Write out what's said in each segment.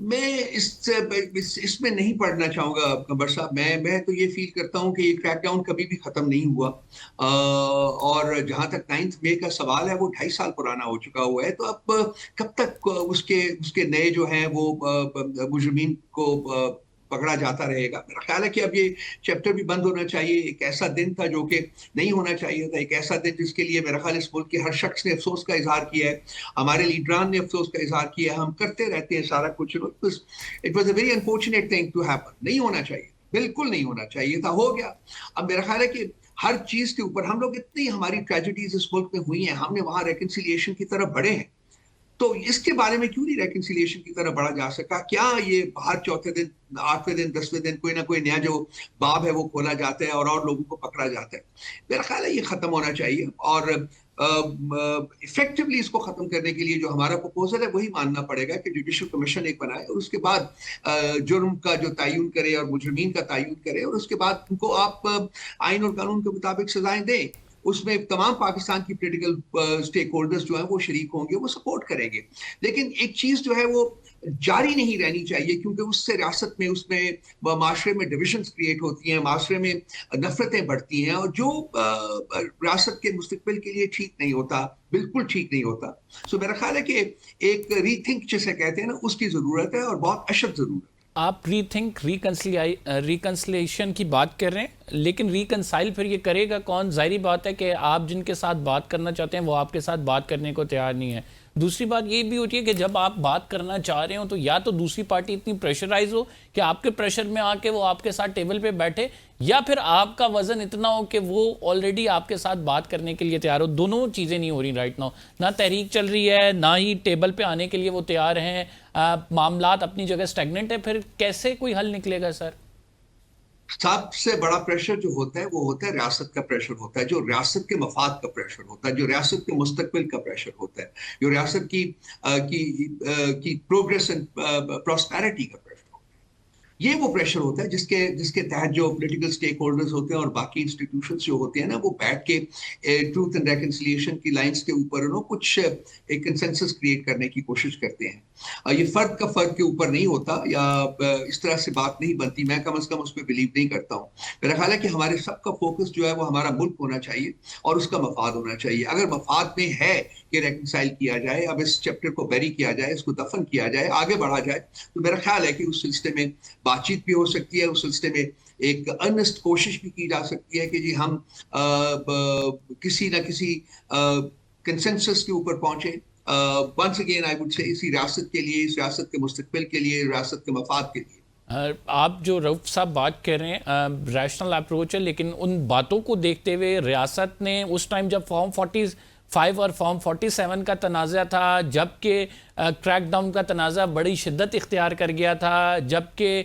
میں اس میں نہیں پڑھنا چاہوں گا قمر صاحب. میں تو یہ فیل کرتا ہوں کہ یہ کریک ڈاؤن کبھی بھی ختم نہیں ہوا. اور جہاں تک 9 مئی کا سوال ہے وہ 2.5 سال پرانا ہو چکا ہوا ہے. تو اب کب تک اس کے نئے جو ہیں وہ مجرمین کو پکڑا جاتا رہے گا؟ میرا خیال ہے کہ اب یہ چیپٹر بھی بند ہونا چاہیے. ایک ایسا دن تھا جو کہ نہیں ہونا چاہیے تھا. ایک ایسا دن جس کے لیے میرا خیال اس ملک کے ہر شخص نے افسوس کا اظہار کیا ہے. ہمارے لیڈران نے افسوس کا اظہار کیا ہے. ہم کرتے رہتے ہیں سارا کچھ. It was a very unfortunate thing to happen. نہیں ہونا چاہیے, بالکل نہیں ہونا چاہیے تھا, ہو گیا. اب میرا خیال ہے کہ ہر چیز کے اوپر ہم لوگ اتنی ہماری ٹریجڈیز اس ملک میں ہوئی ہیں, ہم نے وہاں ریکنسیلیشن کی طرف بڑھے ہیں. تو اس کے بارے میں کیوں نہیں ریکنسیلیشن کی طرف بڑھا جا سکا؟ کیا یہ ہر چوتھے دن, 8ویں دن, 10ویں دن کوئی نہ کوئی نیا جو باب ہے وہ کھولا جاتا ہے اور لوگوں کو پکڑا جاتا ہے؟ میرا خیال ہے یہ ختم ہونا چاہیے. اور افیکٹولی اس کو ختم کرنے کے لیے جو ہمارا پروپوزل ہے وہی ماننا پڑے گا کہ جوڈیشل کمیشن ایک بنائے اور اس کے بعد جرم کا جو تعین کرے اور مجرمین کا تعین کرے, اور اس کے بعد ان کو آپ آئین اور قانون کے مطابق سزائیں دیں. اس میں تمام پاکستان کی پولیٹیکل سٹیک ہولڈرز جو ہیں وہ شریک ہوں گے, وہ سپورٹ کریں گے. لیکن ایک چیز جو ہے وہ جاری نہیں رہنی چاہیے, کیونکہ اس سے ریاست میں, اس میں معاشرے میں ڈویژنز کریٹ ہوتی ہیں, معاشرے میں نفرتیں بڑھتی ہیں, اور جو ریاست کے مستقبل کے لیے ٹھیک نہیں ہوتا, بالکل ٹھیک نہیں ہوتا. سو میرا خیال ہے کہ ایک ری تھنک جسے کہتے ہیں نا, اس کی ضرورت ہے, اور بہت اشد ضرورت ہے. آپ ری تھنک ریکنسلیشن کی بات کر رہے ہیں, لیکن ریکنسائل پھر یہ کرے گا کون؟ ظاہری بات ہے کہ آپ جن کے ساتھ بات کرنا چاہتے ہیں وہ آپ کے ساتھ بات کرنے کو تیار نہیں ہے. دوسری بات یہ بھی ہوتی ہے کہ جب آپ بات کرنا چاہ رہے ہوں تو یا تو دوسری پارٹی اتنی پریشرائز ہو کہ آپ کے پریشر میں آ کے وہ آپ کے ساتھ ٹیبل پہ بیٹھے, یا پھر آپ کا وزن اتنا ہو کہ وہ آلریڈی آپ کے ساتھ بات کرنے کے لیے تیار ہو. دونوں چیزیں نہیں ہو رہی رائٹ ناؤ. نہ تحریک چل رہی ہے, نہ ہی ٹیبل پہ آنے کے لیے وہ تیار ہیں. معاملات اپنی جگہ سٹیگننٹ ہے. پھر کیسے کوئی حل نکلے گا سر؟ سب سے بڑا پریشر جو ہوتا ہے وہ ہوتا ہے ریاست کا پریشر ہوتا ہے, جو ریاست کے مفاد کا پریشر ہوتا ہے, جو ریاست کے مستقبل کا پریشر ہوتا ہے, جو ریاست کی پروگریس اینڈ پراسپیرٹی کا پریشر ہوتا ہے. یہ وہ پریشر ہوتا ہے جس کے تحت جو پولیٹیکل سٹیک ہولڈرز ہوتے ہیں اور باقی انسٹیٹیوشنز جو ہوتے ہیں نا, وہ بیٹھ کے ٹروتھ اینڈ ریکنسیلیشن کی لائنز کے اوپر کچھ ایک کنسنسس کریٹ کرنے کی کوشش کرتے ہیں. یہ فرد کا فرد کے اوپر نہیں ہوتا, یا اس طرح سے بات نہیں بنتی. میں کم از کم اس پہ بلیو نہیں کرتا ہوں. میرا خیال ہے کہ ہمارے سب کا فوکس جو ہے وہ ہمارا ملک ہونا چاہیے اور اس کا مفاد ہونا چاہیے. اگر مفاد میں ہے کہ ریکنسائل کیا جائے, اب اس چیپٹر کو بیری کیا جائے, اس کو دفن کیا جائے, آگے بڑھا جائے, تو میرا خیال ہے کہ اس سلسلے میں بات چیت بھی ہو سکتی ہے. اس سلسلے میں ایک ارنسٹ کوشش بھی کی جا سکتی ہے کہ جی ہم کسی نہ کسی کنسنسس کے اوپر پہنچیں. once again I would say اسی ریاست کے لیے, اس ریاست کے مستقبل کے لیے, ریاست کے مفاد کے لیے. آپ جو رؤف صاحب بات کر رہے ہیں ریشنل اپروچ ہے, لیکن ان باتوں کو دیکھتے ہوئے ریاست نے اس ٹائم جب فارم 45 اور فارم 47 کا تنازع تھا, جبکہ کریک ڈاؤن کا تنازع بڑی شدت اختیار کر گیا تھا, جبکہ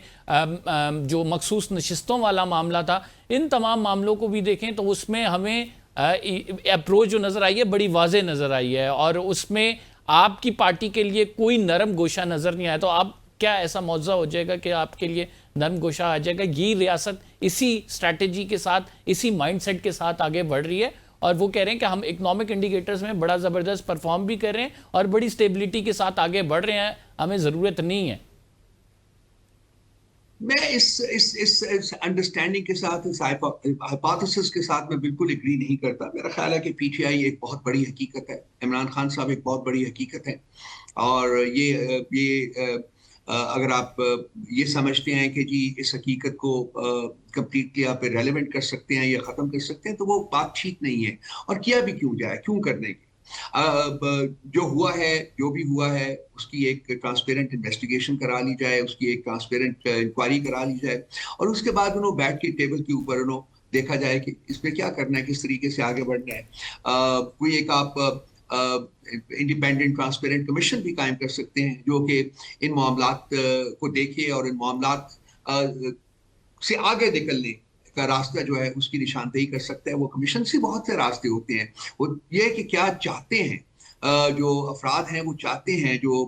جو مخصوص نشستوں والا معاملہ تھا, ان تمام معاملوں کو بھی دیکھیں تو اس میں ہمیں اپروچ جو نظر آئی ہے بڑی واضح نظر آئی ہے, اور اس میں آپ کی پارٹی کے لیے کوئی نرم گوشہ نظر نہیں آیا. تو آپ کیا ایسا معجزہ ہو جائے گا کہ آپ کے لیے نرم گوشہ آ جائے گا؟ یہ ریاست اسی اسٹریٹجی کے ساتھ, اسی مائنڈ سیٹ کے ساتھ آگے بڑھ رہی ہے, اور وہ کہہ رہے ہیں کہ ہم اکنامک انڈیکیٹرز میں بڑا زبردست پرفارم بھی کر رہے ہیں اور بڑی سٹیبلیٹی کے ساتھ آگے بڑھ رہے ہیں, ہمیں ضرورت نہیں ہے. میں اس انڈرسٹینڈنگ کے ساتھ, اس ہائپوتھیسس کے ساتھ میں بالکل اگری نہیں کرتا. میرا خیال ہے کہ پی ٹی آئی ایک بہت بڑی حقیقت ہے, عمران خان صاحب ایک بہت بڑی حقیقت ہے, اور یہ اگر آپ یہ سمجھتے ہیں کہ جی اس حقیقت کو کمپلیٹلی آپ ریلیونٹ کر سکتے ہیں یا ختم کر سکتے ہیں, تو وہ بات ٹھیک نہیں ہے. اور کیا بھی کیوں جائے, کیوں کرنے کی. جو ہوا ہے, جو بھی ہوا ہے, اس کی ایک ٹرانسپیرنٹ انویسٹیگیشن کرا لی جائے, اس کی ایک ٹرانسپیرنٹ انکوائری کرا لی جائے, اور اس کے بعد بیٹھ کے ٹیبل کے اوپر دیکھا جائے کہ اس میں کیا کرنا ہے, کس طریقے سے آگے بڑھنا ہے. کوئی ایک آپ انڈیپینڈنٹ ٹرانسپیرنٹ کمیشن بھی قائم کر سکتے ہیں جو کہ ان معاملات کو دیکھے اور ان معاملات سے آگے نکلنے کا راستہ جو ہے اس کی نشاندہی کر سکتا ہے. وہ کمیشن سے بہت سے راستے ہوتے ہیں. وہ یہ کہ کیا چاہتے ہیں جو افراد ہیں, وہ چاہتے ہیں جو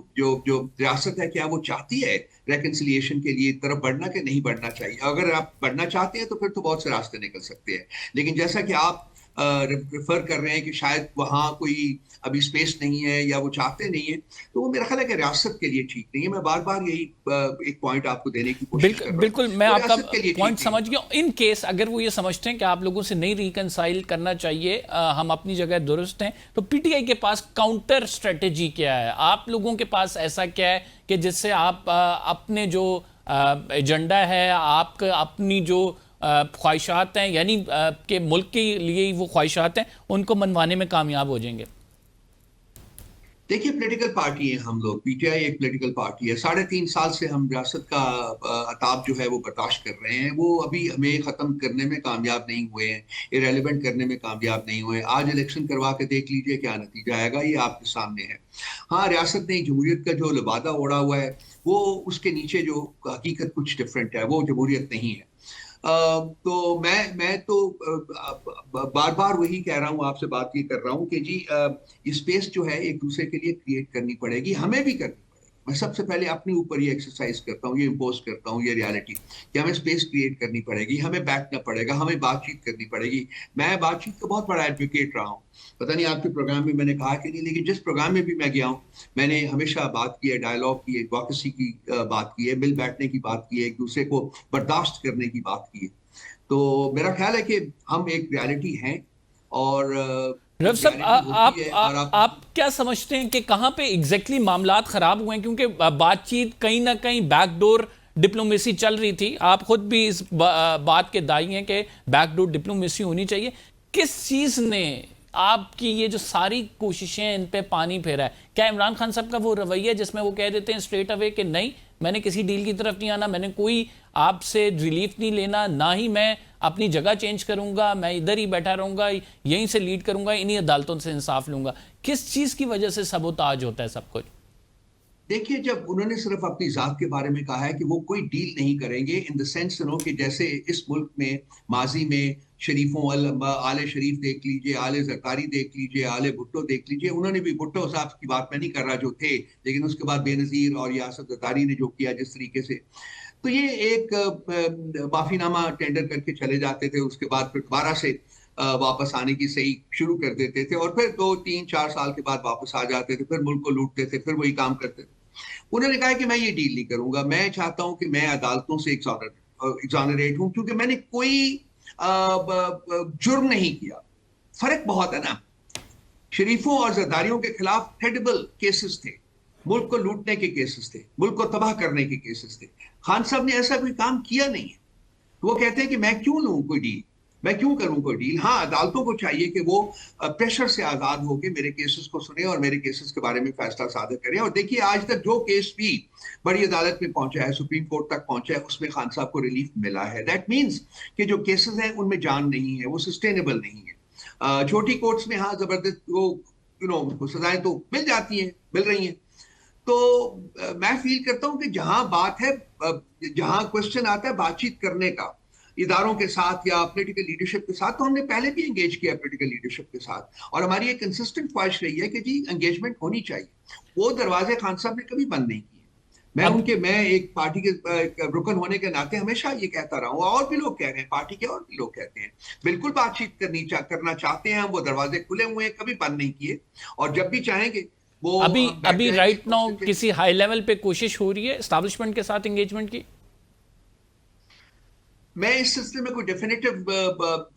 ریاست ہے, کیا وہ چاہتی ہے ریکنسیلیشن کے لیے طرف بڑھنا کہ نہیں بڑھنا چاہیے. اگر آپ بڑھنا چاہتے ہیں تو پھر تو بہت سے راستے نکل سکتے ہیں. لیکن جیسا کہ آپ ریفر کر رہے ہیں کہ شاید وہاں کوئی ابھی اسپیس نہیں ہے یا وہ چاہتے نہیں ہیں، تو وہ میرا خیال ہے کہ ریاست کے لیے ٹھیک نہیں ہے. میں بار بار یہی ایک پوائنٹ آپ کو دینے کی کوشش کر رہا ہوں. بالکل میں وہ آپ کا ریاست کے لیے پوائنٹ ٹھیک نہیں ہے. سمجھ گیا. ان کیس اگر وہ یہ سمجھتے ہیں کہ آپ لوگوں سے نہیں ریکنسائل کرنا چاہیے، ہم اپنی جگہ درست ہیں، تو پی ٹی آئی کے پاس کاؤنٹر اسٹریٹجی کیا ہے؟ آپ لوگوں کے پاس ایسا کیا ہے کہ جس سے آپ اپنے جو ایجنڈا ہے، آپ کا اپنی جو خواہشات ہیں، یعنی کہ ملک کے لیے وہ خواہشات ہیں، ان کو منوانے میں کامیاب ہو جائیں گے؟ دیکھیے پولیٹیکل پارٹی ہیں ہم لوگ، پی ٹی آئی ایک پولیٹیکل پارٹی ہے. 3.5 سال سے ہم ریاست کا عطاب جو ہے وہ برداشت کر رہے ہیں. وہ ابھی ہمیں ختم کرنے میں کامیاب نہیں ہوئے ہیں، ارریلیونٹ کرنے میں کامیاب نہیں ہوئے. آج الیکشن کروا کے دیکھ لیجئے کیا نتیجہ آئے گا، یہ آپ کے سامنے ہے. ہاں، ریاست نے جمہوریت کا جو لبادہ اوڑھا ہوا ہے، وہ اس کے نیچے جو حقیقت کچھ ڈفرینٹ ہے، وہ جمہوریت نہیں ہے. تو میں تو بار بار وہی کہہ رہا ہوں، آپ سے بات یہ کر رہا ہوں کہ جی اسپیس جو ہے ایک دوسرے کے لیے کریٹ کرنی پڑے گی، ہمیں بھی کرنی پڑے گی. میں سب سے پہلے اپنے اوپر یہ ایکسرسائز کرتا ہوں، یہ امپوز کرتا ہوں، یہ ریالٹی کہ ہمیں اسپیس کریٹ کرنی پڑے گی، ہمیں بیٹھنا پڑے گا، ہمیں بات چیت کرنی پڑے گی. میں بات چیت کا بہت بڑا ایڈوکیٹ رہا ہوں. پتہ نہیں آپ کے پروگرام میں نے کہا کہ نہیں، لیکن جس پروگرام میں بھی میں گیا ہوں، میں نے ہمیشہ بات کی ہے، ڈائلاگ کی ہے، ایڈوکیسی کی بات کی ہے، مل بیٹھنے کی بات کی ہے، ایک دوسرے کو برداشت کرنے کی بات کی ہے. تو میرا خیال ہے کہ ہم ایک ریالٹی ہیں، اور رف صاحب، ریالٹی ہوتی ہے. اور آپ کیا سمجھتے ہیں کہ کہاں پہ ایگزیکٹلی معاملات خراب ہوئے ہیں؟ کیونکہ بات چیت کہیں نہ کہیں بیک ڈور ڈپلومیسی چل رہی تھی، آپ خود بھی اس بات کے دائی ہیں کہ بیک ڈور ڈپلومیسی ہونی چاہیے. کس چیز نے آپ کی یہ جو ساری کوششیں ان پہ پانی پھیرا ہے؟ کیا عمران خان صاحب کا وہ رویہ جس میں وہ کہہ دیتے ہیں اسٹریٹ اوے کہ نہیں، میں نے کسی ڈیل کی طرف نہیں آنا، میں نے کوئی آپ سے ریلیف نہیں لینا، نہ ہی میں اپنی جگہ چینج کروں گا، میں ادھر ہی بیٹھا رہوں گا، یہیں سے لیڈ کروں گا، انہی عدالتوں سے انصاف لوں گا؟ کس چیز کی وجہ سے سبوتاج ہوتا ہے سب کچھ؟ دیکھیے، جب انہوں نے صرف اپنی ذات کے بارے میں کہا ہے کہ وہ کوئی ڈیل نہیں کریں گے، ان دا سینس کہ جیسے اس ملک میں ماضی میں شریفوں، آل شریف دیکھ لیجئے، آل زرکاری دیکھ لیجئے، آل بھٹو دیکھ لیجئے. انہوں نے بھی، بھٹو صاحب کی بات میں نہیں کر رہا جو تھے، لیکن اس کے بعد بے نظیر اور یاسر زرداری نے جو کیا جس طریقے سے، تو یہ ایک معافی نامہ ٹینڈر کر کے چلے جاتے تھے، اس کے بعد پھر دوبارہ سے واپس آنے کی صحیح شروع کر دیتے تھے، اور پھر 2 3 4 سال کے بعد واپس آ جاتے تھے، پھر ملک کو لوٹتے تھے، پھر وہی کام کرتے تھے. انہوں نے کہا کہ میں یہ ڈیل نہیں کروں گا، میں چاہتا ہوں کہ میں عدالتوں سے ایگزانریٹ ہوں، کیونکہ میں نے کوئی جرم نہیں کیا. فرق بہت ہے نا. شریفوں اور زرداریوں کے خلاف کریڈیبل کیسز تھے، ملک کو لوٹنے کے کیسز تھے، ملک کو تباہ کرنے کے کیسز تھے. خان صاحب نے ایسا کوئی کام کیا نہیں ہے. وہ کہتے ہیں کہ میں کیوں لوں کوئی ڈیل، میں کیوں کروں کوئی ڈیل. ہاں، عدالتوں کو چاہیے کہ وہ پریشر سے آزاد ہو کے میرے کیسز کو سنیں اور میرے کیسز کے بارے میں فیصلہ صادر کریں. اور دیکھیے، آج تک جو کیس بھی بڑی عدالت میں پہنچا ہے، سپریم کورٹ تک پہنچا ہے، اس میں خان صاحب کو ریلیف ملا ہے. دیٹ مینس کہ جو کیسز ہیں ان میں جان نہیں ہے، وہ سسٹینیبل نہیں ہے. چھوٹی کورٹس میں ہاں زبردست وہ سزائیں تو مل جاتی ہیں، مل رہی ہیں. تو میں فیل کرتا ہوں کہ جہاں بات ہے، جہاں کوشچن آتا ہے بات چیت کرنے کا اداروں کے ساتھ یا پولیٹیکل لیڈرشپ کے ساتھ، تو ہم نے پہلے بھی انگیج کیا پولیٹیکل لیڈرشپ کے ساتھ، اور ہماری ایک کنسسٹنٹ خواہش رہی ہے کہ جی انگیجمنٹ ہونی چاہیے. وہ دروازے خان صاحب نے کبھی بند نہیں کیے. میں ایک پارٹی کے رکن ہونے کے ناطے ہمیشہ یہ کہتا رہا ہوں، اور بھی لوگ کہہ رہے ہیں، پارٹی کے اور بھی لوگ کہتے ہیں، بالکل بات چیت کرنا چاہتے ہیں. وہ دروازے کھلے ہوئے ہیں، کبھی بند نہیں کیے، اور جب بھی چاہیں گے وہ ابھی رائٹ ناؤ کسی ہائی لیول پہ کوشش ہو رہی ہے اسٹیبلشمنٹ کے ساتھ انگیجمنٹ کی؟ میں اس سلسلے میں کوئی ڈیفینیٹو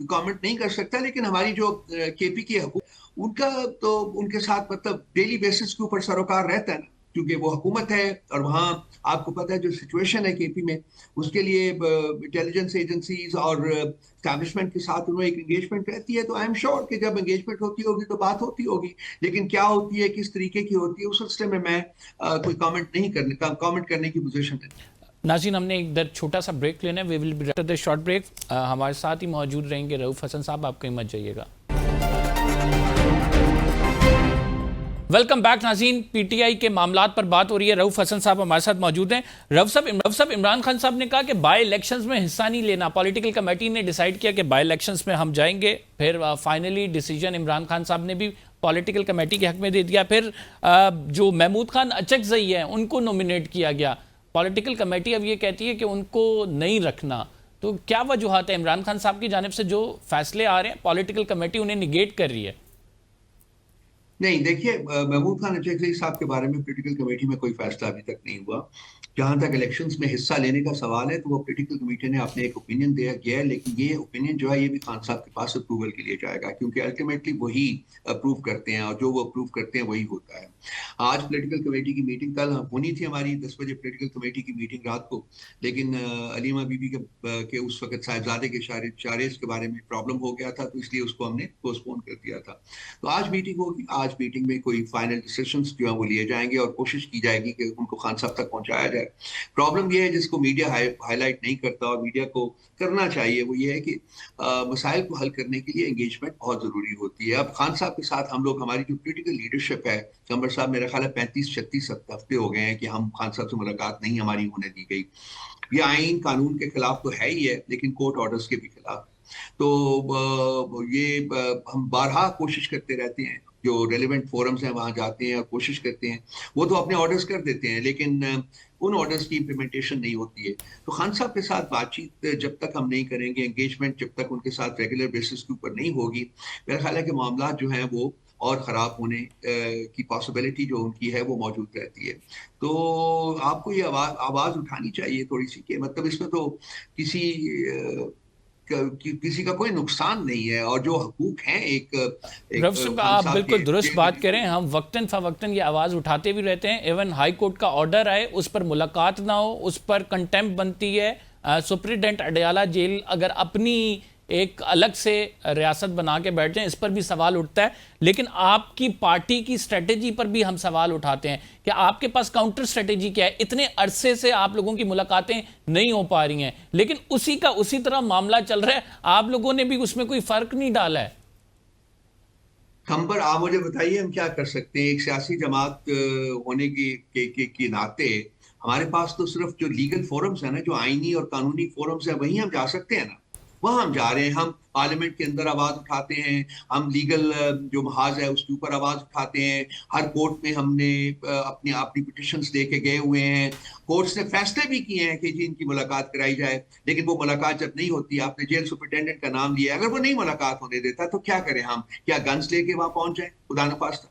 کامنٹ نہیں کر سکتا، لیکن ہماری جو کے پی کی حکومت، ان کا تو ان کے ساتھ مطلب ڈیلی بیسس کے اوپر سروکار رہتا ہے نا، کیونکہ وہ حکومت ہے، اور وہاں آپ کو پتہ ہے جو سچویشن ہے کے پی میں، اس کے لیے انٹیلیجنس ایجنسیز اور اسٹیبلشمنٹ کے ساتھ انہوں ایک انگیجمنٹ رہتی ہے. تو آئی ایم شیور کہ جب انگیجمنٹ ہوتی ہوگی تو بات ہوتی ہوگی، لیکن کیا ہوتی ہے، کس طریقے کی ہوتی ہے، اس سلسلے میں کوئی کامنٹ کرنے کی پوزیشن ہے. ناظرین، ہم نے ایک در چھوٹا سا بریک لینا ہے. We will be after the short break. ہمارے ساتھ ہی موجود رہیں گے رؤف حسن صاحب، آپ کہیں مت جائیے گا. ویلکم بیک ناظرین. پی ٹی آئی کے معاملات پر بات ہو رہی ہے. رؤف حسن صاحب ہمارے ساتھ موجود ہیں. رؤف صاحب، عمران خان صاحب نے کہا کہ بائی الیکشنز میں حصہ نہیں لینا. پولیٹیکل کمیٹی نے ڈیسائیڈ کیا کہ بائی الیکشنز میں ہم جائیں گے. پھر فائنلی ڈیسیجن عمران خان صاحب نے بھی پولیٹیکل کمیٹی کے حق میں دے دیا. پھر جو محمود خان اچکزئی ہیں ان کو نومینیٹ کیا گیا. پولیٹیکل کمیٹی اب یہ کہتی ہے کہ ان کو نہیں رکھنا. تو کیا وجوہات ہے عمران خان صاحب کی جانب سے جو فیصلے آ رہے ہیں پولیٹیکل کمیٹی انہیں نگیٹ کر رہی ہے؟ نہیں دیکھیے، محمود خان اچکزئی صاحب کے بارے میں پولیٹیکل کمیٹی میں کوئی فیصلہ ابھی تک نہیں ہوا. جہاں تک الیکشنز میں حصہ لینے کا سوال ہے تو وہ پولیٹیکل کمیٹی نے اپنے ایک اوپینین دیا گیا ہے، لیکن یہ اوپینین جو ہے یہ بھی خان صاحب کے پاس اپروول کے لیے جائے گا، کیونکہ الٹیمیٹلی وہی اپروو کرتے ہیں اور جو وہ اپروو کرتے ہیں وہی ہوتا ہے. آج پولیٹیکل کمیٹی کی میٹنگ کل ہونی تھی ہماری 10 بجے پولیٹیکل کمیٹی کی میٹنگ رات کو، لیکن علیمہ بی بی کے اس وقت صاحبزادے کے چارج کے بارے میں پرابلم ہو گیا تھا، تو اس لیے اس کو ہم نے پوسٹ پون کر دیا تھا. تو آج میٹنگ ہوگی، آج میٹنگ میں کوئی فائنل ڈیسیشنز جو ہیں وہ لیے جائیں گے اور کوشش کی جائے گی کہ ان کو خان صاحب تک پہنچایا جائے. پرابلم یہ ہے جس کو میڈیا ہائی لائٹ نہیں کرتا اور میڈیا کو کرنا چاہیے، وہ یہ ہے کہ مسائل کو حل کرنے کے لیے انگیجمنٹ بہت ضروری ہوتی ہے. اب خان صاحب کے ساتھ ہم لوگ، ہماری جو پولیٹیکل لیڈرشپ ہے، قمر صاحب میرا خیال ہے 35-36 ہفتے ہو گئے ہیں کہ ہم خان صاحب سے ملاقات نہیں ہماری ہونے دی گئی. یہ آئین قانون کے خلاف تو ہے ہی ہے، لیکن کورٹ آرڈرز کے بھی خلاف. تو یہ ہم بارہا کوشش کرتے رہتے ہیں، جو ریلیونٹ فورمز ہیں وہاں جاتے ہیں اور کوشش کرتے ہیں. وہ تو اپنے آرڈرز کر دیتے ہیں لیکن ان آرڈرز کی امپلیمنٹیشن نہیں ہوتی ہے. تو خان صاحب کے ساتھ بات چیت جب تک ہم نہیں کریں گے، انگیجمنٹ جب تک ان کے ساتھ ریگولر بیسس کے اوپر نہیں ہوگی، میرا خیال ہے کہ معاملات جو ہیں وہ اور خراب ہونے کی پاسبلٹی جو ان کی ہے وہ موجود رہتی ہے. تو آپ کو یہ آواز اٹھانی چاہیے تھوڑی سی، کہ مطلب اس میں تو کسی کا کوئی نقصان نہیں ہے، اور جو حقوق ہیں ایک رف صاحب خان آپ صاحب بالکل درست بات کے کریں، ہم وقتاً فوقتاً یہ آواز اٹھاتے بھی رہتے ہیں. ایون ہائی کورٹ کا آرڈر آئے، اس پر ملاقات نہ ہو، اس پر کنٹیمپٹ بنتی ہے. سپرنٹینڈنٹ اڈیالہ جیل اگر اپنی ایک الگ سے ریاست بنا کے بیٹھ جائیں، اس پر بھی سوال اٹھتا ہے. لیکن آپ کی پارٹی کی اسٹریٹجی پر بھی ہم سوال اٹھاتے ہیں کہ آپ کے پاس کاؤنٹر اسٹریٹجی کیا ہے؟ اتنے عرصے سے آپ لوگوں کی ملاقاتیں نہیں ہو پا رہی ہیں، لیکن اسی طرح معاملہ چل رہا ہے. آپ لوگوں نے بھی اس میں کوئی فرق نہیں ڈالا ہے. ہم پر آپ مجھے بتائیے ہم کیا کر سکتے ہیں؟ ایک سیاسی جماعت ہونے کی ناطے ہمارے پاس تو صرف جو لیگل فورمز ہیں نا، جو آئینی اور قانونی فورمز ہیں، وہیں ہم جا سکتے ہیں نا. وہاں ہم جا رہے ہیں، ہم پارلیمنٹ کے اندر آواز اٹھاتے ہیں، ہم لیگل جو محاذ ہے اس کے اوپر آواز اٹھاتے ہیں. ہر کورٹ میں ہم نے اپنی پٹیشنز دے کے گئے ہوئے ہیں. کورٹس نے فیصلے بھی کیے ہیں کہ جی ان کی ملاقات کرائی جائے، لیکن وہ ملاقات جب نہیں ہوتی، آپ نے جیل سپرنٹینڈنٹ کا نام لیا، اگر وہ نہیں ملاقات ہونے دیتا تو کیا کریں ہم؟ کیا گنز لے کے وہاں پہنچ جائیں؟ خدا نخواستہ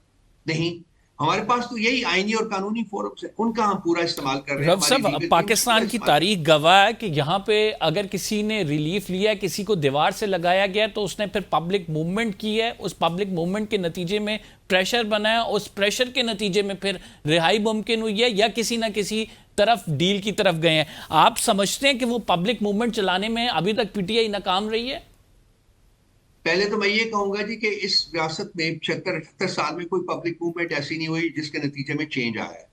نہیں. ہمارے پاس تو یہی آئینی اور قانونی فورمز ہیں، ان کا ہم پورا استعمال کر رہے ہیں. رب ہماری صاحب لیگل ٹیمز پورا پاکستان کی استعمال کر رہے ہیں. تاریخ گواہ ہے کہ یہاں پہ اگر کسی نے ریلیف لیا، کسی کو دیوار سے لگایا گیا تو اس نے پھر پبلک موومنٹ کی ہے، اس پبلک موومنٹ کے نتیجے میں پریشر بنا ہے، اس پریشر کے نتیجے میں پھر رہائی ممکن ہوئی ہے یا کسی نہ کسی طرف ڈیل کی طرف گئے ہیں. آپ سمجھتے ہیں کہ وہ پبلک موومنٹ چلانے میں ابھی تک پی ٹی آئی ناکام رہی ہے؟ پہلے تو میں یہ کہوں گا جی کہ اس ریاست میں 76-78 سال میں کوئی پبلک موومنٹ ایسی نہیں ہوئی جس کے نتیجے میں چینج آیا ہے.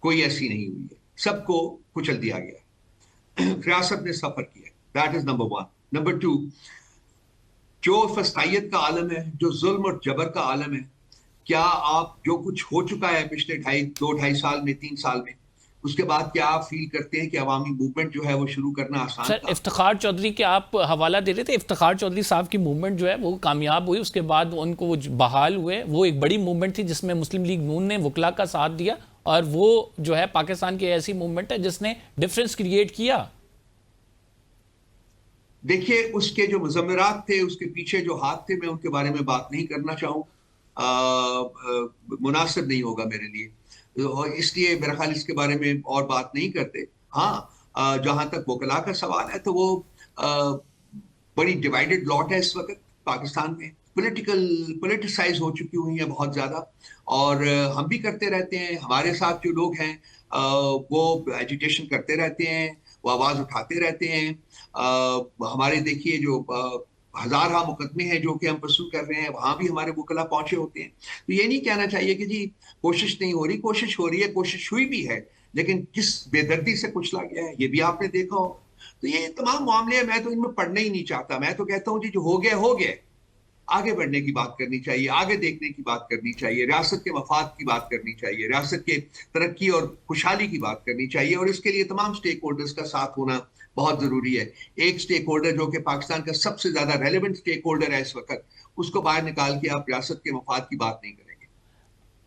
کوئی ایسی نہیں ہوئی ہے، سب کو کچل دیا گیا. ریاست نے سفر کیا. That is number 1. نمبر 2، جو فسطائیت کا عالم ہے، جو ظلم اور جبر کا عالم ہے، کیا آپ جو کچھ ہو چکا ہے پچھلے 2-2.5 سال میں، 3 سال میں، اس کے بعد کیا آپ فیل کرتے ہیں کہ عوامی موومنٹ جو ہے وہ شروع کرنا آسان سر تھا؟ افتخار چودھری کے آپ حوالہ دے رہے تھے، افتخار چودھری صاحب کی موومنٹ جو ہے وہ کامیاب ہوئی، اس کے بعد ان کو وہ بحال ہوئے. وہ ایک بڑی موومنٹ تھی جس میں مسلم لیگ نون نے وکلا کا ساتھ دیا، اور وہ جو ہے پاکستان کی ایسی موومنٹ ہے جس نے ڈیفرنس کریٹ کیا. دیکھیے اس کے جو مضمرات تھے، اس کے پیچھے جو ہاتھ تھے، میں ان کے بارے میں بات نہیں کرنا چاہوں، مناسب نہیں ہوگا میرے لیے، اور اس لیے میرا خیال اس کے بارے میں اور بات نہیں کرتے. ہاں جہاں تک وکلا کا سوال ہے تو وہ بڑی ڈیوائیڈڈ لاٹ ہے اس وقت پاکستان میں. پولیٹیسائز ہو چکی ہوئی ہیں بہت زیادہ، اور ہم بھی کرتے رہتے ہیں. ہمارے ساتھ جو لوگ ہیں وہ ایجیٹیشن کرتے رہتے ہیں، وہ آواز اٹھاتے رہتے ہیں. ہمارے دیکھیے جو ہزارہ مقدمے ہیں جو کہ ہم پرسو کر رہے ہیں، وہاں بھی ہمارے وکلا پہنچے ہوتے ہیں. تو یہ نہیں کہنا چاہیے کہ جی کوشش نہیں ہو رہی، کوشش ہو رہی ہے، کوشش ہوئی بھی ہے، لیکن کس بے دردی سے کچلا گیا ہے یہ بھی آپ نے دیکھا ہو. تو یہ تمام معاملے ہیں، میں تو ان میں پڑھنا ہی نہیں چاہتا. میں تو کہتا ہوں جی جو ہو گیا ہو گیا. آگے بڑھنے کی بات کرنی چاہیے، آگے دیکھنے کی بات کرنی چاہیے، ریاست کے مفاد کی بات کرنی چاہیے، ریاست کے ترقی اور خوشحالی کی بات کرنی چاہیے، اور اس کے لیے تمام سٹیک ہولڈرز کا ساتھ ہونا بہت ضروری ہے. ایک سٹیک ہولڈر جو کہ پاکستان کا سب سے زیادہ ریلیونٹ سٹیک ہولڈر ہے اس وقت، اس کو باہر نکال کے آپ ریاست کے مفاد کی بات نہیں کریں گے.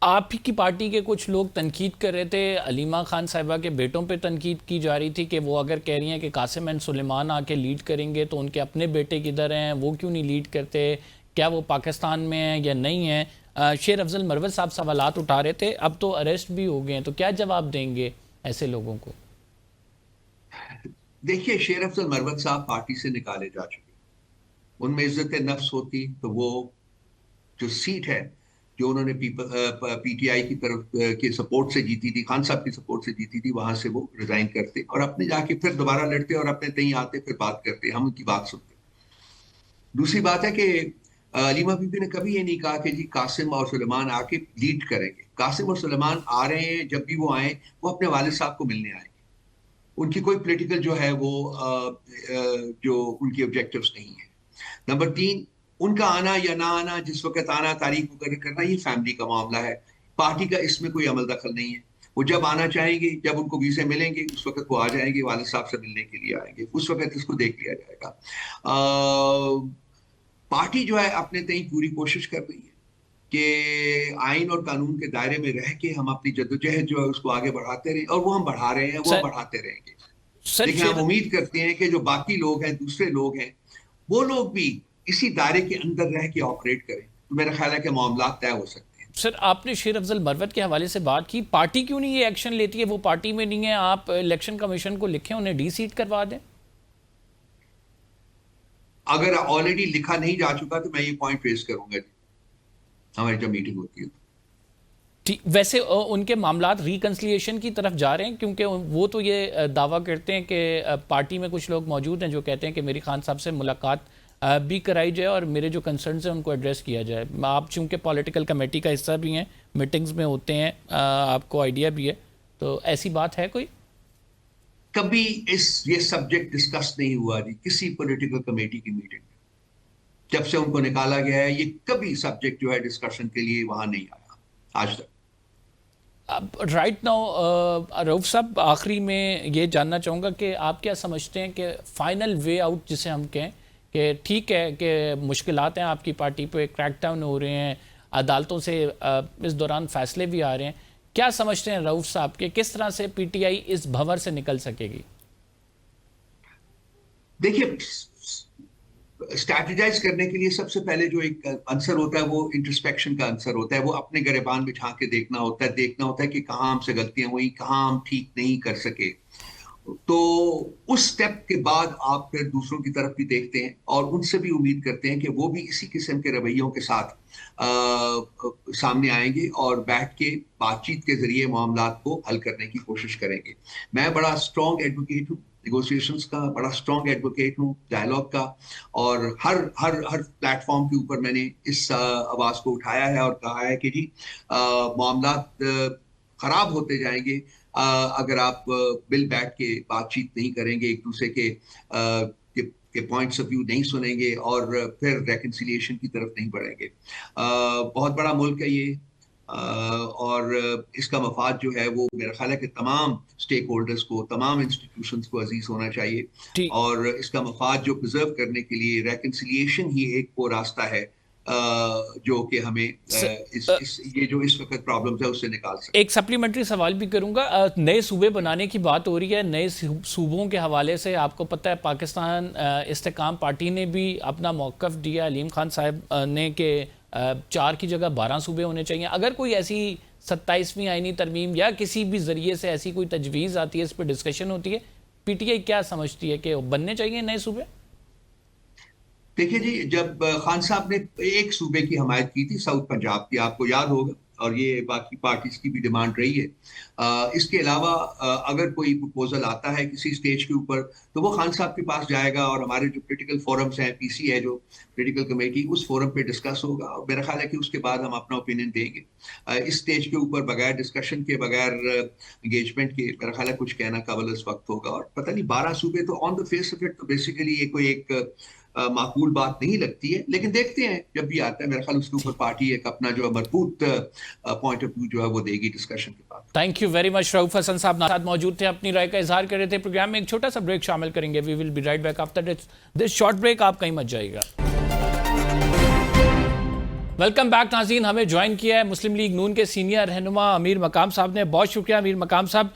آپ کی پارٹی کے کچھ لوگ تنقید کر رہے تھے، علیمہ خان صاحبہ کے بیٹوں پہ تنقید کی جا رہی تھی کہ وہ اگر کہہ رہی ہیں کہ قاسم اینڈ سلیمان آ کے لیڈ کریں گے تو ان کے اپنے بیٹے کدھر ہیں، وہ کیوں نہیں لیڈ کرتے، کیا وہ پاکستان میں ہیں یا نہیں ہیں؟ شیر افضل مروت صاحب سوالات اٹھا رہے تھے، اب تو اریسٹ بھی ہو گئے ہیں، تو کیا جواب دیں گے ایسے لوگوں کو؟ دیکھیے، شیر افضل مروت صاحب پارٹی سے نکالے جا چکے، ان میں عزت نفس ہوتی تو وہ جو سیٹ ہے جو انہوں نے پی ٹی آئی کی طرف کے سپورٹ سے جیتی تھی، خان صاحب کی سپورٹ سے جیتی تھی، وہاں سے وہ ریزائن کرتے اور اپنے جا کے پھر دوبارہ لڑتے اور اپنے تئیں آتے، پھر بات کرتے، ہم ان کی بات سنتے۔ دوسری بات ہے کہ علیمہ بی بی نے کبھی یہ نہیں کہا کہ جی قاسم اور سلیمان آ کے لیڈ کریں گے۔ قاسم اور سلیمان آ رہے ہیں، جب بھی وہ آئیں وہ اپنے والد صاحب کو ملنے آئیں گے، ان کی کوئی پولیٹیکل جو ہے وہ جو ان کی آبجیکٹیوز نہیں ہے۔ نمبر 3، ان کا آنا یا نہ آنا، جس وقت آنا، تاریخ مقرر کرنا، یہ فیملی کا معاملہ ہے، پارٹی کا اس میں کوئی عمل دخل نہیں ہے۔ وہ جب آنا چاہیں گے، جب ان کو ویزے ملیں گے، اس وقت وہ آ جائیں گے، والد صاحب سے ملنے کے لیے آئیں گے، اس وقت اس کو دیکھ لیا جائے گا۔ پارٹی جو ہے اپنے تئیں پوری کوشش کر رہی ہے کہ آئین اور قانون کے دائرے میں رہ کے ہم اپنی جدوجہد جو ہے اس کو آگے بڑھاتے رہیں، اور وہ ہم بڑھا رہے ہیں، وہ بڑھاتے رہیں گے۔ لیکن ہم امید کرتے ہیں کہ جو باقی لوگ ہیں، دوسرے لوگ ہیں، وہ لوگ بھی اسی دائرے کے اندر رہ کے آپریٹ کریں تو میرا خیال ہے کہ معاملات طے ہو سکتے ہیں۔ سر، آپ نے شیر افضل مروت کے حوالے سے بات کی، پارٹی کیوں نہیں یہ ایکشن لیتی ہے؟ وہ پارٹی میں نہیں ہے، آپ الیکشن کمیشن کو لکھیں، انہیں ڈی سیٹ کروا دیں۔ اگر آلریڈی لکھا نہیں جا چکا تو میں یہ پوائنٹ ریز کروں گا ہماری جب میٹنگ ہوتی ہے۔ ویسے ان کے معاملات ریکنسلیشن کی طرف جا رہے ہیں، کیونکہ وہ تو یہ دعویٰ کرتے ہیں کہ پارٹی میں کچھ لوگ موجود ہیں جو کہتے ہیں کہ میری خان صاحب سے ملاقات بھی کرائی جائے اور میرے جو کنسرنز ہیں ان کو ایڈریس کیا جائے۔ آپ چونکہ پولیٹیکل کمیٹی کا حصہ بھی ہیں، میٹنگز میں ہوتے ہیں، آپ کو آئیڈیا بھی ہے، تو ایسی بات ہے کوئی؟ کبھی یہ سبجیکٹ ڈسکس نہیں ہوا جی کسی پولیٹیکل کمیٹی کی میٹنگ میں، جب سے ان کو نکالا گیا ہے یہ کبھی سبجیکٹ جو ہے ڈسکشن کے لیے وہاں نہیں آیا آج تک۔ رائٹ ناؤ رؤف صاحب، آخری میں یہ جاننا چاہوں گا کہ آپ کیا سمجھتے ہیں کہ فائنل وے آؤٹ جسے ہم کہیں کہ ٹھیک ہے کہ مشکلات ہیں آپ کی پارٹی پہ، کریک ڈاؤن ہو رہے ہیں، عدالتوں سے اس دوران فیصلے بھی آ رہے ہیں، کیا سمجھتے ہیں رؤف صاحب کہ کس طرح سے پی ٹی آئی اس بھنور سے نکل سکے گی؟ دیکھیے، اسٹریٹجائز کرنے کے لیے سب سے پہلے جو ایک عنصر ہوتا ہے وہ انٹرسپیکشن کا عنصر ہوتا ہے، وہ اپنے گریبان میں جھانک کے دیکھنا ہوتا ہے کہ کہاں ہم سے غلطیاں ہوئی، کہاں ہم ٹھیک نہیں کر سکے۔ تو اس سٹیپ کے بعد آپ پھر دوسروں کی طرف بھی دیکھتے ہیں اور ان سے بھی امید کرتے ہیں کہ وہ بھی اسی قسم کے رویوں کے ساتھ سامنے آئیں گے اور بیٹھ کے بات چیت کے ذریعے معاملات کو حل کرنے کی کوشش کریں گے۔ میں بڑا اسٹرانگ ایڈوکیٹ ہوں نیگوسیشنز کا، بڑا اسٹرانگ ایڈوکیٹ ہوں ڈائلاگ کا، اور ہر پلیٹ فارم کے اوپر میں نے اس آواز کو اٹھایا ہے اور کہا ہے کہ جی معاملات خراب ہوتے جائیں گے اگر آپ مل بیٹھ کے بات چیت نہیں کریں گے، ایک دوسرے کے پوائنٹس آف ویو نہیں سنیں گے اور پھر ریکنسیلیشن کی طرف نہیں بڑھیں گے۔ بہت بڑا ملک ہے یہ، اور اس کا مفاد جو ہے وہ میرا خیال ہے کہ تمام سٹیک ہولڈرز کو، تمام انسٹیٹیوشنز کو عزیز ہونا چاہیے، اور اس کا مفاد جو پرزرو کرنے کے لیے ریکنسیلیشن ہی ایک وہ راستہ ہے جو کہ ہمیں یہ جو اس وقت پرابلمز ہے اس سے نکال سکتے۔ ایک سپلیمنٹری سوال بھی کروں گا، نئے صوبے بنانے کی بات ہو رہی ہے، نئے صوبوں کے حوالے سے آپ کو پتہ ہے پاکستان استحکام پارٹی نے بھی اپنا موقف دیا، علیم خان صاحب نے، کہ 4 کی جگہ 12 صوبے ہونے چاہیے۔ اگر کوئی ایسی 27ویں آئینی ترمیم یا کسی بھی ذریعے سے ایسی کوئی تجویز آتی ہے، اس پہ ڈسکشن ہوتی ہے، پی ٹی آئی کیا سمجھتی ہے کہ بننے چاہیے نئے صوبے؟ دیکھیے جی، جب خان صاحب نے ایک صوبے کی حمایت کی تھی ساؤتھ پنجاب کی، آپ کو یاد ہوگا، اور یہ باقی پارٹیز کی بھی ڈیمانڈ رہی ہے۔ اس کے علاوہ اگر کوئی پروپوزل آتا ہے کسی سٹیج کے اوپر تو وہ خان صاحب کے پاس جائے گا، اور ہمارے جو پولیٹیکل فورمز ہیں، پی سی ہے جو پولیٹیکل کمیٹی، اس فورم پہ ڈسکس ہوگا، اور میرا خیال ہے کہ اس کے بعد ہم اپنا اوپینین دیں گے۔ اس سٹیج کے اوپر بغیر ڈسکشن کے، بغیر انگیجمنٹ کے، میرا خیال ہے کچھ کہنا قابل اس وقت ہوگا۔ اور پتہ نہیں 12 صوبے تو آن دا فیس آف اٹ تو بیسیکلی یہ کوئی ایک معقول بات نہیں لگتی ہے، لیکن دیکھتے ہیں جب بھی آتا ہے، میرا خیال اس کے اوپر پارٹی ایک اپنا جو مربوط پوائنٹ آف ویو جو ہے وہ دے گی ڈسکشن کے بعد۔ Thank you very much. Rauf Hasan صاحب ساتھ موجود تھے، اپنی رائے کا اظہار کر رہے تھے۔ پروگرام میں ایک چھوٹا سا بریک شامل کریں گے، we will be right back after this short break, آپ کہیں مت جائیے گا۔ ویلکم بیک ناظرین. ہمیں جوائن کیا ہے مسلم لیگ نون کے سینئر رہنما امیر مقام صاحب نے. بہت شکریہ امیر مقام صاحب.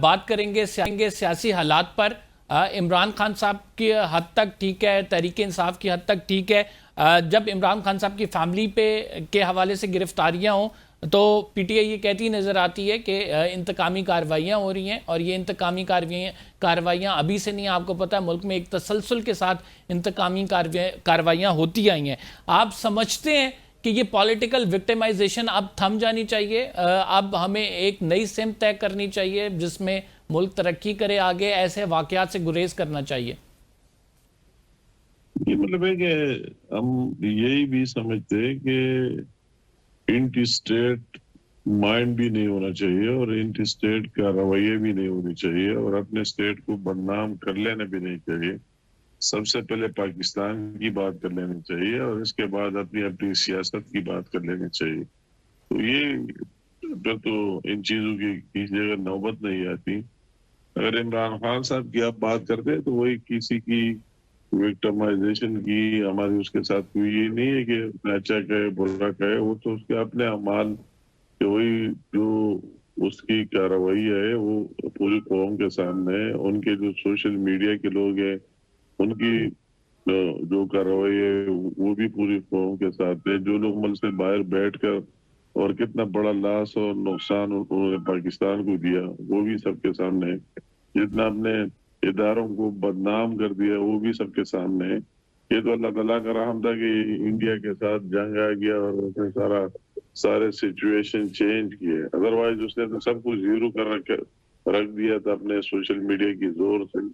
بات کریں گے سیاسی حالات پر. عمران خان صاحب کی حد تک ٹھیک ہے, تحریک انصاف کی حد تک ٹھیک ہے. جب عمران خان صاحب کی فیملی کے حوالے سے گرفتاریاں ہوں تو پی ٹی آئی یہ کہتی نظر آتی ہے کہ انتقامی کارروائیاں ہو رہی ہیں, اور یہ انتقامی کارروائیاں ابھی سے نہیں. آپ کو پتہ ہے ملک میں ایک تسلسل کے ساتھ انتقامی کارروائیاں ہوتی آئی ہیں. آپ سمجھتے ہیں کہ یہ پولیٹیکل وکٹمائزیشن اب تھم جانی چاہیے, اب ہمیں ایک نئی سمت طے کرنی چاہیے جس میں ملک ترقی کرے, آگے ایسے واقعات سے گریز کرنا چاہیے؟ یہ مطلب ہے کہ ہم یہی بھی سمجھتے ہیں کہ انٹی اسٹیٹ مائنڈ بھی نہیں ہونا چاہیے اور انٹی اسٹیٹ کا رویہ بھی نہیں ہونی چاہیے اور اپنے اسٹیٹ کو بدنام کر لینا بھی نہیں چاہیے. سب سے پہلے پاکستان کی بات کر لینی چاہیے اور اس کے بعد اپنی سیاست کی بات کر لینی چاہیے. تو یہ پھر تو ان چیزوں کی جگہ نوبت نہیں آتی. اگر عمران خان صاحب کی آپ بات کرتے تو وہی کسی کی وکٹمائزیشن کی ہماری اس کے ساتھ کوئی یہ نہیں ہے کہ اچھا کہے برا کہے, وہ تو اس کے اپنے اعمال کہ وہی جو اس کی کارروائی ہے وہ پوری قوم کے سامنے ہے. ان کے جو سوشل میڈیا کے لوگ ہیں ان کی جو کارروائی ہے وہ بھی پوری قوم کے ساتھ ہے. جو لوگ ملک سے باہر بیٹھ کر اور کتنا بڑا لاس اور نقصان انہوں نے پاکستان کو دیا وہ بھی سب کے سامنے ہے. جتنا اپنے اداروں کو بدنام کر دیا وہ بھی سب کے سامنے ہے. یہ تو اللہ تعالیٰ کا رحم تھا کہ انڈیا کے ساتھ جنگ آ گیا اور اس نے سارے سچویشن چینج کیے. ادروائز اس نے تو سب کچھ زیرو کر رکھ دیا تھا اپنے سوشل میڈیا کی زور سے.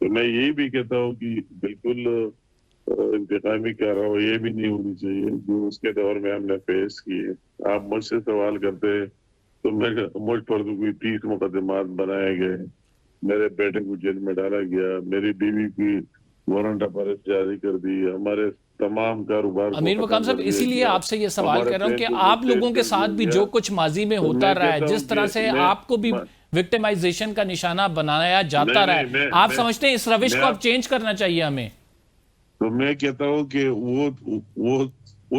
تو میں یہی بھی کہتا ہوں کہ بالکل انتقامی کارروائی بھی نہیں ہونی چاہیے جو اس کے دور میں ہم نے فیس کیے. آپ مجھ سے سوال کرتے تو مجھ پر تو کوئی 30 مقدمات بنائے گئے, میرے بیٹے کو جیل میں ڈالا گیا, میری بیوی کی وارنٹ آف ارسٹ جاری کر دی, ہمارے تمام کاروبار امیر مقام صاحب اسی لیے آپ سے یہ سوال کر رہا ہوں کہ آپ لوگوں کے ساتھ بھی جو کچھ ماضی میں ہوتا رہا ہے, جس طرح سے آپ کو بھی وکٹمائزیشن کا نشانہ بنایا جاتا رہا ہے, آپ سمجھتے ہیں اس روش کو اب چینج کرنا چاہیے ہمیں؟ تو میں کہتا ہوں کہ وہ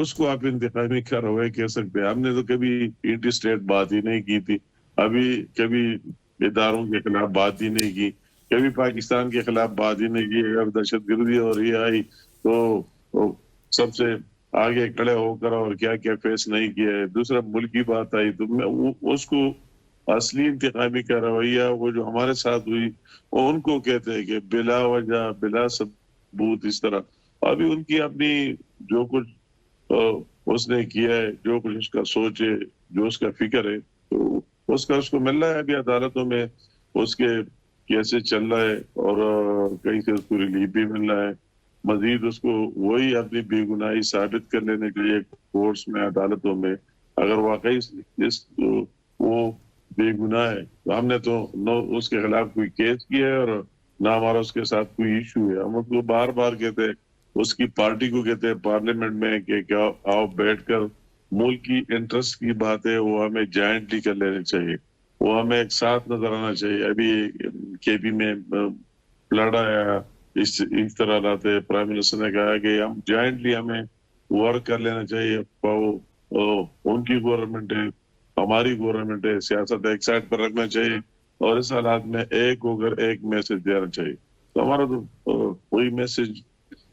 اس کو آپ انتقامی کارروائی کہہ سکتے ہیں. ہم نے تو کبھی انٹی اسٹیٹ بات ہی نہیں کی تھی, ابھی کبھی اداروں کے خلاف بات ہی نہیں کی, کبھی پاکستان کے خلاف بات ہی نہیں کی. اگر دہشت گردی اور یہ آئی تو سب سے آگے کھڑے ہو کر اور کیا کیا فیس نہیں کیا ہے. دوسرا ملک کی بات آئی تو میں اس کو اصلی انتقامی کارروائیاں وہ جو ہمارے ساتھ ہوئی وہ ان کو کہتے ہیں کہ بلا وجہ بلا ثبوت اس طرح. ابھی ان کی اپنی جو کچھ اس نے کیا ہے, جو کچھ اس کا سوچ ہے, جو اس کا فکر ہے, تو اس کا اس کو مل رہا ہے ابھی عدالتوں میں. اس کے کیسے چل رہا ہے اور کہیں سے اس کو ریلیف بھی مل رہا ہے. مزید اس کو وہی اپنی بے گناہی ثابت کر لینے کے لیے کورٹس میں عدالتوں میں اگر واقعی وہ بے گناہ ہے تو ہم نے تو نہ اس کے خلاف کوئی کیس کیا ہے اور نہ ہمارا اس کے ساتھ کوئی ایشو ہے. ہم اس کو بار بار کہتے ہیں, اس کی پارٹی کو کہتے ہیں پارلیمنٹ میں کہ کیا آؤ بیٹھ کر ملک کی انٹرسٹ کی بات ہے وہ ہمیں جوائنٹلی کر لینے چاہیے, وہ ہمیں ایک ساتھ نظر آنا چاہیے. ابھی کے پی میں فلڈ آیا, اس طرح رہتے پرائم منسٹر نے کہا کہ ہم جوائنٹلی ہمیں ورک کر لینا چاہیے. ان کی گورنمنٹ ہے, ہماری گورنمنٹ ہے, سیاست ایک سائڈ پر رکھنا چاہیے اور اس حالات میں ایک ہو کر ایک میسج دینا چاہیے. تو ہمارا تو وہی میسج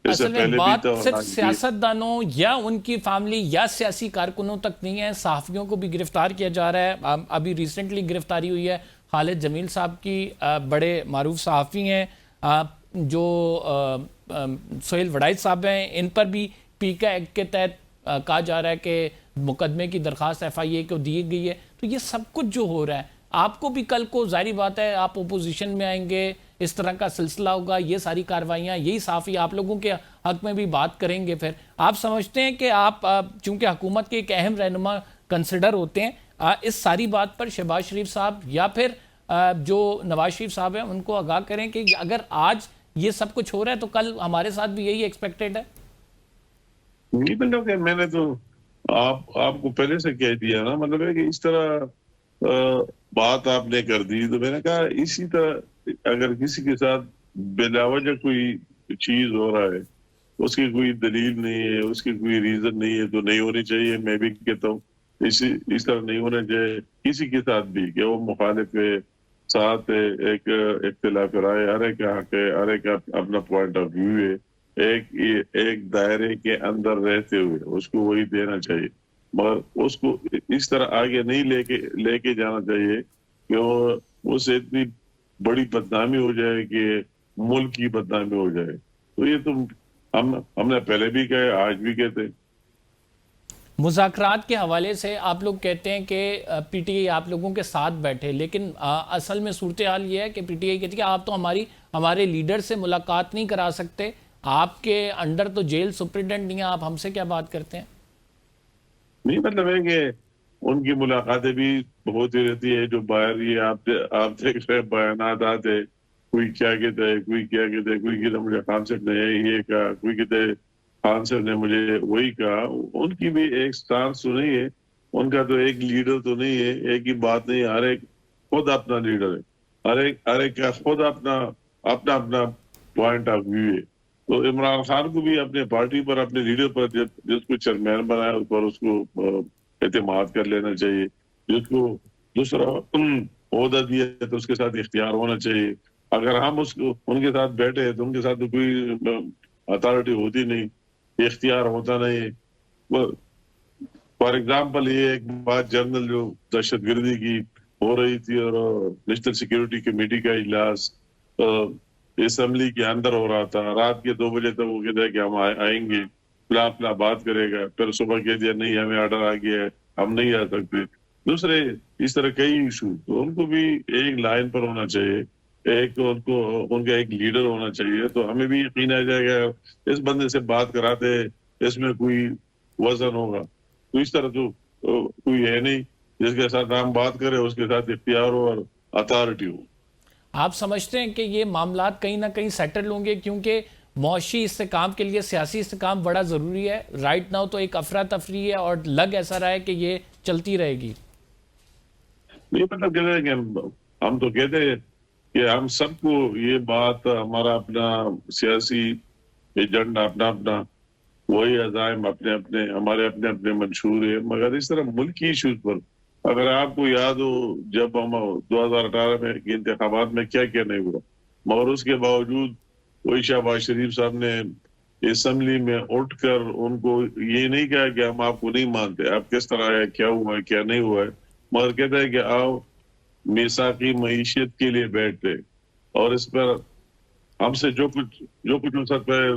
اصل میں بات صرف سیاست دانوں یا ان کی فیملی یا سیاسی کارکنوں تک نہیں ہے, صحافیوں کو بھی گرفتار کیا جا رہا ہے. ابھی ریسنٹلی گرفتاری ہوئی ہے خالد جمیل صاحب کی, بڑے معروف صحافی ہیں جو سہیل وڑائچ صاحب ہیں, ان پر بھی پیکا ایکٹ کے تحت کہا جا رہا ہے کہ مقدمے کی درخواست ایف آئی اے کو دی گئی ہے. تو یہ سب کچھ جو ہو رہا ہے, آپ کو بھی کل کو ظاہری بات ہے آپ اپوزیشن میں آئیں گے, اس طرح کا سلسلہ ہوگا, یہ ساری کاروائیاں, یہی صحافی آپ لوگوں کے حق میں بھی بات کریں گے. پھر آپ سمجھتے ہیں کہ آپ چونکہ حکومت کے ایک اہم رہنما کنسیڈر ہوتے ہیں, اس ساری بات پر شہباز شریف صاحب یا پھر جو نواز شریف صاحب ہیں ان کو آگاہ کریں کہ اگر آج یہ سب کچھ ہو رہا ہے تو کل ہمارے ساتھ بھی یہی ایکسپیکٹڈ ہے؟ میں نے تو آپ کو پہلے سے کہہ دیا نا, مطلب ہے کہ اس طرح بات آپ نے کر دی تو میں نے کہا اسی طرح اگر کسی کے ساتھ بلا وجہ کوئی چیز ہو رہا ہے اس کی کوئی دلیل نہیں ہے, اس کی کوئی ریزن نہیں ہے, تو نہیں ہونی چاہیے. میں بھی کہتا ہوں اس طرح نہیں ہونا چاہیے کسی کے ساتھ بھی, کہ وہ مخالف ہے, ساتھ ہے, ایک اختلاف رائے, ہر ایک کا حق ہے, ہر ایک کا اپنا پوائنٹ آف ویو ہے, ایک دائرے کے اندر رہتے ہوئے اس کو وہی دینا چاہیے. مگر اس کو اس طرح آگے نہیں لے کے جانا چاہیے کہ وہ سے اتنی بڑی بدنامی ہو جائے کہ ملک کی بدنامی ہو جائے. تو یہ تو ہم نے پہلے بھی کہے, آج بھی کہتے ہیں. مذاکرات کے حوالے سے آپ لوگ کہتے ہیں کہ پی ٹی آئی آپ لوگوں کے ساتھ بیٹھے, لیکن اصل میں صورتحال یہ ہے کہ پی ٹی آئی کہتی ہے کہ آپ تو ہمارے لیڈر سے ملاقات نہیں کرا سکتے, آپ کے انڈر تو جیل سپرنٹینڈنٹ نہیں ہے, آپ ہم سے کیا بات کرتے ہیں؟ نہیں, مطلب ہے کہ ان کی ملاقاتیں بھی بہت ہی رہتی ہے. جو باہر یہ آپ دیکھ رہے بیانات آتے, کوئی کیا کہتے ہیں, کوئی کیا کہتے ہیں, کوئی کہتے مجھے خان صاحب نے یہ کہا, کوئی کہتے خان صاحب نے مجھے وہی کہا. ان کی بھی ایک سٹانس تو نہیں ہے, ان کا تو ایک لیڈر تو نہیں ہے, ایک ہی بات نہیں, ہر ایک خود اپنا لیڈر ہے, ہر ایک کا خود اپنا پوائنٹ آف ویو ہے. تو عمران خان کو بھی اپنے پارٹی پر, اپنے لیڈر پر, جس کو چیئرمین بنایا اس پر اس کو اعتماد کر لینا چاہیے. جس کو دوسرا عہدہ دیا ہے تو اس کے ساتھ اختیار ہونا چاہیے. اگر ہم ان کے ساتھ بیٹھے تو ان کے ساتھ تو کوئی اتھارٹی ہوتی نہیں, اختیار ہوتا نہیں. فار ایگزامپل یہ ایک بات, جنرل جو دہشت گردی کی ہو رہی تھی اور نیشنل سیکورٹی کمیٹی کا اجلاس اسمبلی کے اندر ہو رہا تھا, رات کے 2 بجے تک وہ کہتا ہے کہ ہم آئیں گے, فلاں بات کرے گا, پھر صبح کہہ دیا نہیں ہمیں آرڈر آ گیا ہے, ہم نہیں آ سکتے. دوسرے اس طرح کئی ایشو, تو ان کو بھی ایک لائن پر ہونا چاہیے, ان کا ایک لیڈر ہونا چاہیے. تو ہمیں بھی یقین آ جائے گا اس بندے سے بات کراتے اس میں کوئی وزن ہوگا. تو اس طرح تو کوئی ہے نہیں جس کے ساتھ ہم بات کریں اس کے ساتھ اختیار ہو اور اتھارٹی ہو. آپ سمجھتے ہیں کہ یہ معاملات کہیں نہ کہیں سیٹل ہوں گے؟ کیونکہ معاشی استحکام کے لیے سیاسی استحکام بڑا ضروری ہے. رائٹ ناؤ تو ایک افراتفری ہے اور لگ ایسا رہا ہے کہ یہ چلتی رہے گی. نہیں, مطلب کہتے ہیں کہ ہم تو کہتے ہیں کہ ہم سب کو یہ بات, ہمارا اپنا سیاسی ایجنڈا اپنا وہی عزائم ہمارے اپنے منشور ہے. مگر اس طرح ملکی ایشوز پر اگر آپ کو یاد ہو, جب ہم 2018 میں انتخابات میں کیا نہیں ہوا, مگر اس کے باوجود وہی شہباز شریف صاحب نے اسمبلی میں اٹھ کر ان کو یہ نہیں کہا کہ ہم آپ کو نہیں مانتے, آپ کس طرح ہے, کیا ہوا ہے, کیا نہیں ہوا ہے, مگر کہتا ہے کہ آؤ میثاقی معیشت کے لیے بیٹھتے اور اس پر ہم سے جو کچھ ہو سکتا ہے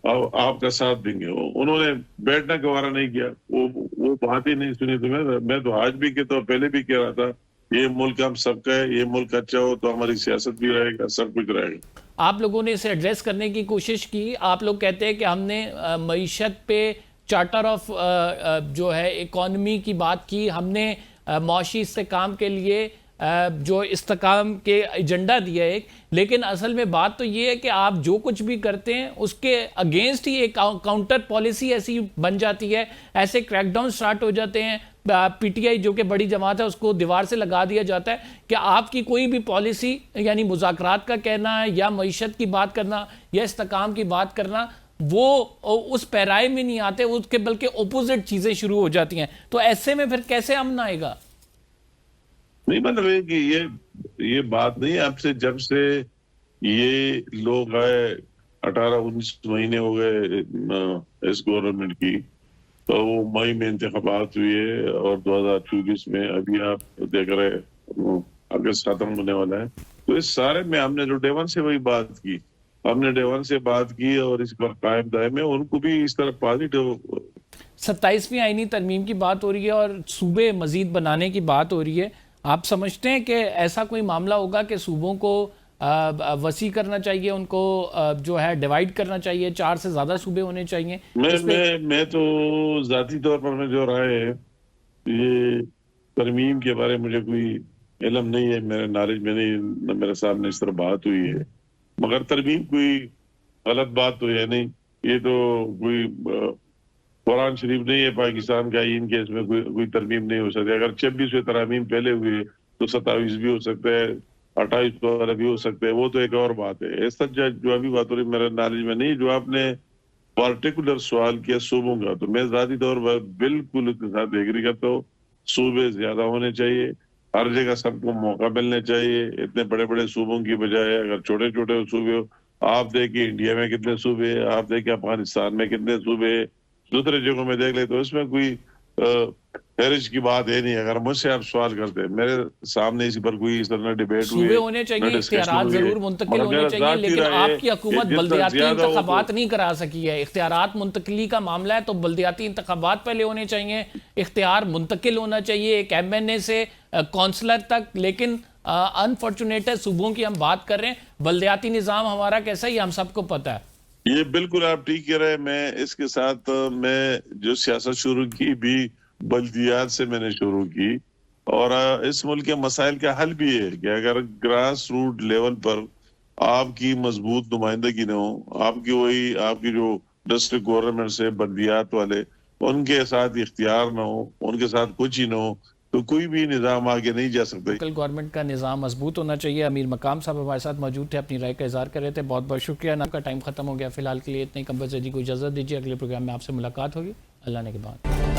آپ کا ساتھ دیں گے. انہوں نے بیٹھنا گوارا نہیں کیا, وہ بات ہی نہیں سنی. تو میں تو آج بھی کہتا ہوں, پہلے بھی کہہ رہا تھا, یہ ملک ہم سب کا ہے, یہ ملک اچھا ہو تو ہماری سیاست بھی رہے گا, سب کچھ رہے گا. آپ لوگوں نے اسے ایڈریس کرنے کی کوشش کی. آپ لوگ کہتے ہیں کہ ہم نے معیشت پہ چارٹر آف جو ہے اکانومی کی بات کی, ہم نے معاشی استحکام کے لیے جو استحکام کے ایجنڈا دیا ایک, لیکن اصل میں بات تو یہ ہے کہ آپ جو کچھ بھی کرتے ہیں اس کے اگینسٹ ہی ایک کاؤنٹر پالیسی ایسی بن جاتی ہے, ایسے کریک ڈاؤن سٹارٹ ہو جاتے ہیں. پی ٹی آئی جو کہ بڑی جماعت ہے اس کو دیوار سے لگا دیا جاتا ہے کہ آپ کی کوئی بھی پالیسی, یعنی مذاکرات کا کہنا یا معیشت کی بات کرنا یا استحکام کی بات کرنا, وہ اس پیرائے میں نہیں آتے, اس کے بلکہ اپوزٹ چیزیں شروع ہو جاتی ہیں. تو ایسے میں پھر کیسے امن آئے گا؟ نہیں, مطلب ہے کہ یہ بات نہیں, اب سے جب سے یہ لوگ آئے 18-19 مہینے ہو گئے اس گورنمنٹ کی, تو وہ مئی میں انتخابات ہوئے اور 2024 میں ابھی آپ دیکھ رہے اگست ختم ہونے والا ہے. تو اس سارے میں ہم نے جو ڈے ون سے وہی بات کی, ہم نے ڈے ون سے بات کی اور اس پر قائم دائم ہے. ان کو بھی اس طرح پازیٹیو 27ویں آئینی ترمیم کی بات ہو رہی ہے اور صوبے مزید بنانے کی بات ہو رہی ہے. آپ سمجھتے ہیں کہ ایسا کوئی معاملہ ہوگا کہ صوبوں کو وسیع کرنا چاہیے, ان کو جو ہے ڈیوائیڈ کرنا چاہیے, 4 سے زیادہ صوبے ہونے چاہیے؟ میں تو ذاتی طور پر میں جو رائے ہے, یہ ترمیم کے بارے مجھے کوئی علم نہیں ہے, میرے نالج میں نہیں, نہ میرے سامنے اس طرح بات ہوئی ہے. مگر ترمیم کوئی غلط بات تو ہے نہیں, یہ تو کوئی قرآن شریف نہیں ہے پاکستان کا آئین کے اس میں کوئی ترمیم نہیں ہو سکتی. اگر 26 ترامیم پہلے ہوئے تو 27 بھی ہو سکتا ہے, 28 والا بھی ہو سکتا ہے, وہ تو ایک اور بات ہے. ایسا جو ابھی بات ہو رہی میرے نالج میں نہیں. جو آپ نے پارٹیکولر سوال کیا صوبوں کا، تو میں ذاتی طور پر بالکل اس کے ساتھ ایگری کرتا ہوں، صوبے زیادہ ہونے چاہیے، ہر جگہ سب کو موقع ملنے چاہیے، اتنے بڑے بڑے صوبوں کی بجائے اگر چھوٹے چھوٹے صوبے ہو، آپ دیکھیں انڈیا میں کتنے صوبے، آپ دیکھیں افغانستان میں کتنے صوبے، دوسرے جگہوں میں دیکھ لیں، تو اس میں کوئی حرج کی بات ہے نہیں۔ اگر مجھ سے آپ سوال کرتے ہیں، میرے سامنے اسی پر کوئی اس طرح ڈیبیٹ صوبے ہونے چاہیے، اختیارات ضرور منتقل ہونے چاہیے، لیکن آپ کی حکومت بلدیاتی انتخابات نہیں کرا سکی ہے۔ اختیارات منتقلی کا معاملہ ہے تو بلدیاتی انتخابات پہلے ہونے چاہیے، اختیار منتقل ہونا چاہیے ایک ایم این اے سے کونسلر تک، لیکن انفارچونیٹ ہے صوبوں کی ہم بات کر رہے ہیں، بلدیاتی نظام ہمارا کیسا ہے یہ ہم سب کو پتہ ہے۔ یہ بالکل آپ ٹھیک کہہ رہے ہیں۔ میں اس کے ساتھ میں جو سیاست شروع کی بھی بلدیات سے میں نے شروع کی، اور اس ملک کے مسائل کا حل بھی ہے کہ اگر گراس روٹ لیول پر آپ کی مضبوط نمائندگی نہ ہو، آپ کی جو ڈسٹرکٹ گورنمنٹ سے بلدیات والے ان کے ساتھ اختیار نہ ہو، ان کے ساتھ کچھ ہی نہ ہو، تو کوئی بھی نظام آگے نہیں جا سکتا۔ لوکل گورنمنٹ کا نظام مضبوط ہونا چاہیے۔ امیر مقام صاحب ہمارے ساتھ موجود تھے، اپنی رائے کا اظہار کر رہے تھے، بہت بہت شکریہ۔ آپ کا ٹائم ختم ہو گیا، فی الحال کے لیے اتنے کمبر زیدی کو اجازت دیجیے، اگلے پروگرام میں آپ سے ملاقات ہوگی۔ اللہ نے کے بعد۔